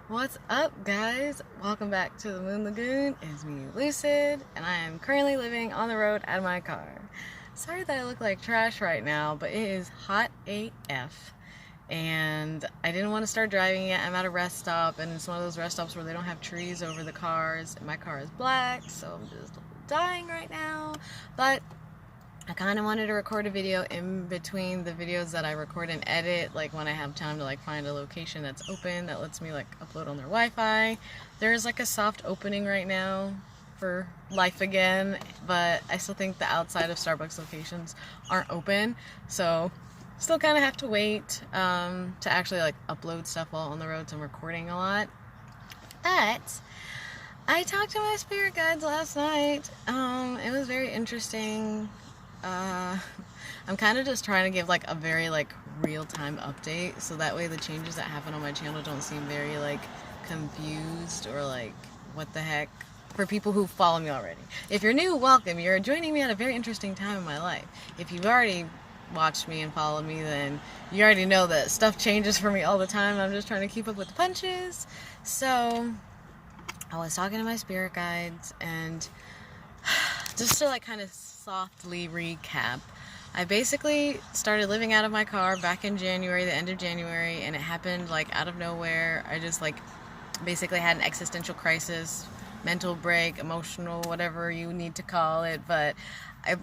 What's up, guys? Welcome back to the Moon Lagoon. It's me, Lucid, and I am currently living on the road out of my car. Sorry that I look like trash right now, but it is hot AF, and I didn't want to start driving yet. I'm at a rest stop, and it's one of those rest stops where they don't have trees over the cars, and my car is black, so I'm just dying right now. But I kind of wanted to record a video in between the videos that I record and edit, like when I have time to find a location that's open that lets me upload on their Wi-Fi. There's a soft opening right now for life again, but I still think the outside of Starbucks locations aren't open, so still kind of have to wait to actually upload stuff while on the road, so I'm recording a lot. But I talked to my spirit guides last night. It was very interesting. I'm kind of just trying to give a very real-time update, so that way the changes that happen on my channel don't seem very confused or what the heck for people who follow me already. If you're new, welcome. You're joining me at a very interesting time in my life. If you've already watched me and followed me, then you already know that stuff changes for me all the time. I'm just trying to keep up with the punches. So I was talking to my spirit guides, and just to kind of softly recap, I basically started living out of my car back in January, the end of January, and it happened out of nowhere. I just basically had an existential crisis, mental break, emotional, whatever you need to call it, but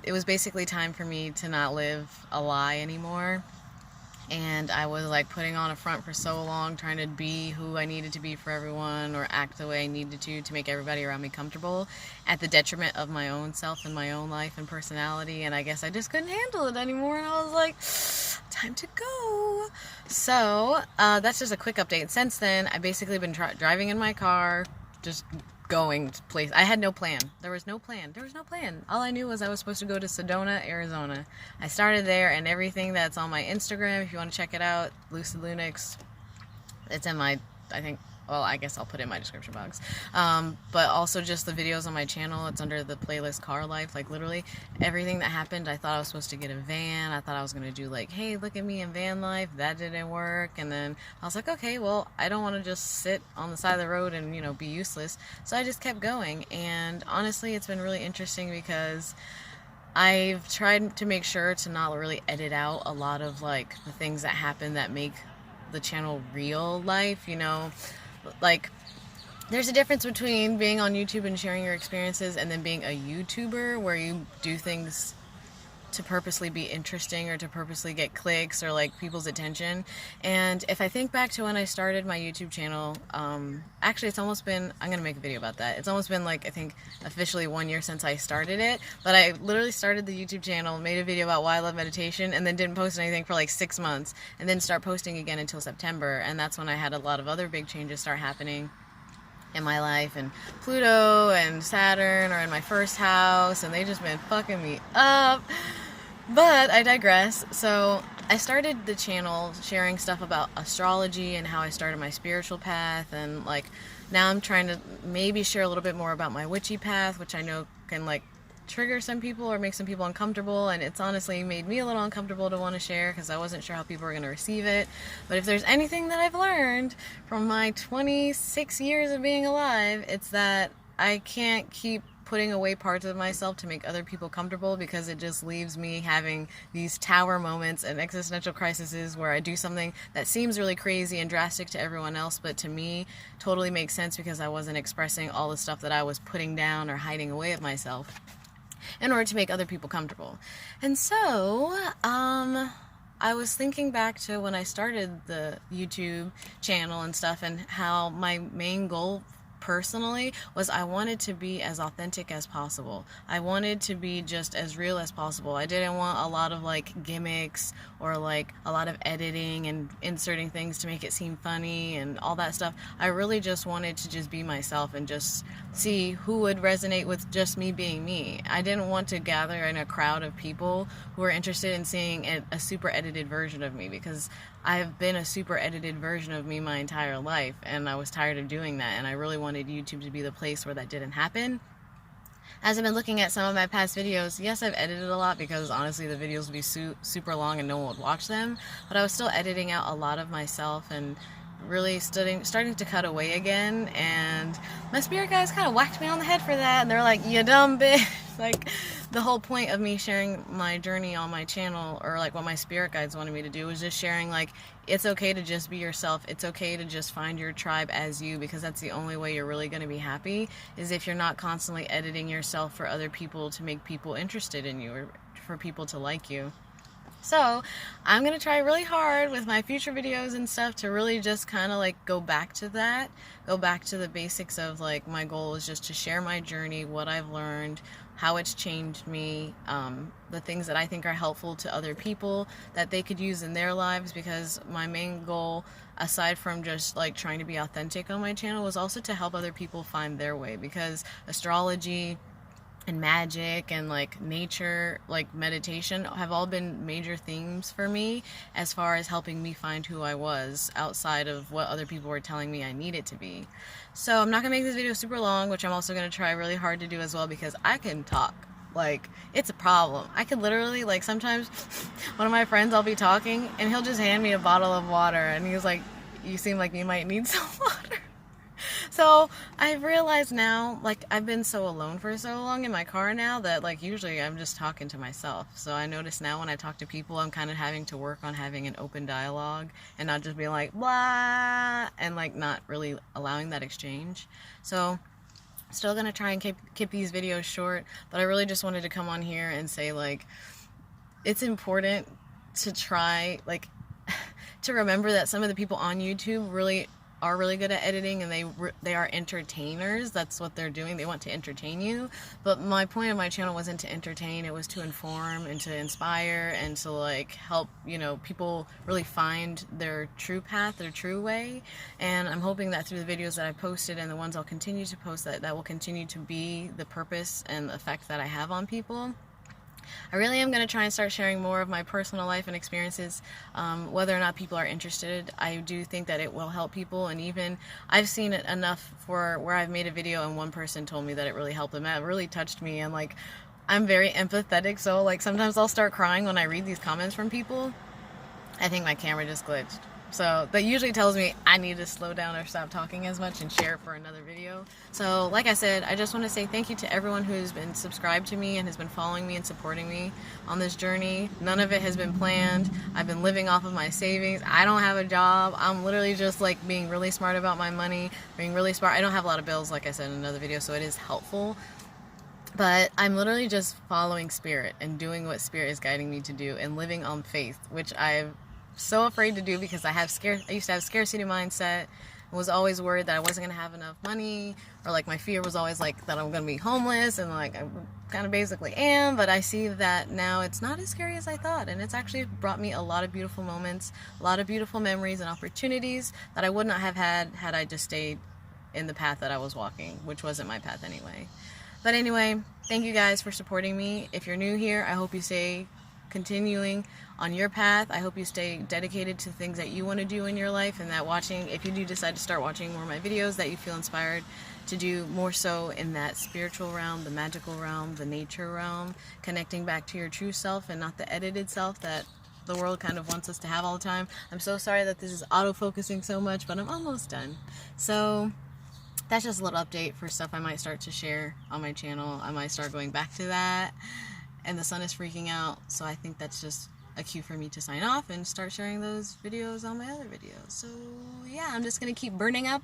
it was basically time for me to not live a lie anymore. And I was putting on a front for so long, trying to be who I needed to be for everyone, or act the way I needed to make everybody around me comfortable, at the detriment of my own self and my own life and personality. And I guess I just couldn't handle it anymore, and I was like, time to go. So that's just a quick update. Since then, I've basically been driving in my car, just going to place. I had no plan. There was no plan. All I knew was I was supposed to go to Sedona, Arizona. I started there, and everything that's on my Instagram, if you want to check it out, Lucid Lunix, it's in my, I guess I'll put it in my description box. But also just the videos on my channel, it's under the playlist Car Life. Literally everything that happened, I thought I was supposed to get a van. I thought I was going to do hey, look at me in van life. That didn't work. And then I was like, okay, well, I don't want to just sit on the side of the road and, be useless. So I just kept going. And honestly, it's been really interesting because I've tried to make sure to not really edit out a lot of the things that happen that make the channel real life, there's a difference between being on YouTube and sharing your experiences and then being a YouTuber where you do things to purposely be interesting or to purposely get clicks or people's attention. And if I think back to when I started my YouTube channel, actually it's almost been, I'm gonna make a video about that. It's almost been I think officially 1 year since I started it, but I literally started the YouTube channel, made a video about why I love meditation, and then didn't post anything for 6 months, and then start posting again until September. And that's when I had a lot of other big changes start happening in my life, and Pluto and Saturn are in my first house, and they just been fucking me up. But I digress. So I started the channel sharing stuff about astrology and how I started my spiritual path, and now I'm trying to maybe share a little bit more about my witchy path, which I know can trigger some people or make some people uncomfortable, and it's honestly made me a little uncomfortable to want to share because I wasn't sure how people were going to receive it. But if there's anything that I've learned from my 26 years of being alive, it's that I can't keep putting away parts of myself to make other people comfortable, because it just leaves me having these tower moments and existential crises where I do something that seems really crazy and drastic to everyone else, but to me totally makes sense because I wasn't expressing all the stuff that I was putting down or hiding away of myself in order to make other people comfortable. And so, I was thinking back to when I started the YouTube channel and stuff, and how my main goal personally was I wanted to be as authentic as possible. I wanted to be just as real as possible. I didn't want a lot of gimmicks or a lot of editing and inserting things to make it seem funny and all that stuff. I really just wanted to just be myself and just see who would resonate with just me being me. I didn't want to gather in a crowd of people who were interested in seeing a super edited version of me, because I've been a super edited version of me my entire life, and I was tired of doing that, and I really wanted YouTube to be the place where that didn't happen. As I've been looking at some of my past videos, yes, I've edited a lot because honestly the videos would be super long and no one would watch them, but I was still editing out a lot of myself and really starting to cut away again, and my spirit guides kind of whacked me on the head for that, and they're like, you dumb bitch. Like, the whole point of me sharing my journey on my channel, or like what my spirit guides wanted me to do, was just sharing like, it's okay to just be yourself. It's okay to just find your tribe as you, because that's the only way you're really going to be happy, is if you're not constantly editing yourself for other people to make people interested in you, or for people to like you. So I'm going to try really hard with my future videos and stuff to really just kind of like go back to that, go back to the basics of like, my goal is just to share my journey, what I've learned, how it's changed me, the things that I think are helpful to other people that they could use in their lives, because my main goal, aside from just like trying to be authentic on my channel, was also to help other people find their way, because astrology and magic and like nature, like meditation, have all been major themes for me as far as helping me find who I was outside of what other people were telling me I needed to be. So I'm not gonna make this video super long, which I'm also gonna try really hard to do as well, because I can talk. Like, it's a problem. I could literally, like, sometimes one of my friends, I'll be talking and he'll just hand me a bottle of water and he's like, you seem like you might need some water. So I've realized now, like, I've been so alone for so long in my car now that, like, usually I'm just talking to myself. So I notice now when I talk to people, I'm kind of having to work on having an open dialogue and not just being like, blah, and like not really allowing that exchange. So still gonna try and keep these videos short, but I really just wanted to come on here and say, like, it's important to try, like, to remember that some of the people on YouTube really are really good at editing, and they are entertainers. That's what they're doing. They want to entertain you. But my point of my channel wasn't to entertain. It was to inform and to inspire and to like help, you know, people really find their true path, their true way. And I'm hoping that through the videos that I posted and the ones I'll continue to post, that will continue to be the purpose and the effect that I have on people. I really am going to try and start sharing more of my personal life and experiences, whether or not people are interested. I do think that it will help people, and even I've seen it enough for where I've made a video and one person told me that it really helped them. It really touched me, and like, I'm very empathetic, so like sometimes I'll start crying when I read these comments from people. I think my camera just glitched. So that usually tells me I need to slow down or stop talking as much and share for another video. So like I said, I just want to say thank you to everyone who's been subscribed to me and has been following me and supporting me on this journey. None of it has been planned. I've been living off of my savings. I don't have a job. I'm literally just like being really smart about my money, being really smart. I don't have a lot of bills, like I said in another video, so it is helpful. But I'm literally just following spirit and doing what spirit is guiding me to do, and living on faith, which I've so afraid to do because I used to have scarcity mindset, and was always worried that I wasn't going to have enough money, or like my fear was always like that I'm going to be homeless, and like I kind of basically am. But I see that now it's not as scary as I thought, and it's actually brought me a lot of beautiful moments, a lot of beautiful memories and opportunities that I would not have had I just stayed in the path that I was walking, which wasn't my path anyway. But anyway, thank you guys for supporting me. If you're new here, I hope you stay continuing on your path. I hope you stay dedicated to things that you want to do in your life, and that if you do decide to start watching more of my videos, that you feel inspired to do more so in that spiritual realm, the magical realm, the nature realm, connecting back to your true self and not the edited self that the world kind of wants us to have all the time. I'm so sorry that this is auto-focusing so much, but I'm almost done. So that's just a little update for stuff I might start to share on my channel. I might start going back to that. And the sun is freaking out, so I think that's just a cue for me to sign off and start sharing those videos on my other videos. So yeah, I'm just gonna keep burning up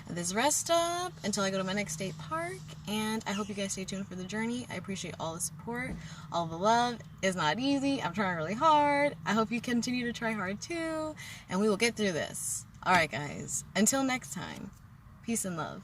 this rest stop until I go to my next state park, and I hope you guys stay tuned for the journey. I appreciate all the support, all the love. It's not easy. I'm trying really hard. I hope you continue to try hard too, and we will get through this. Alright guys, until next time, peace and love.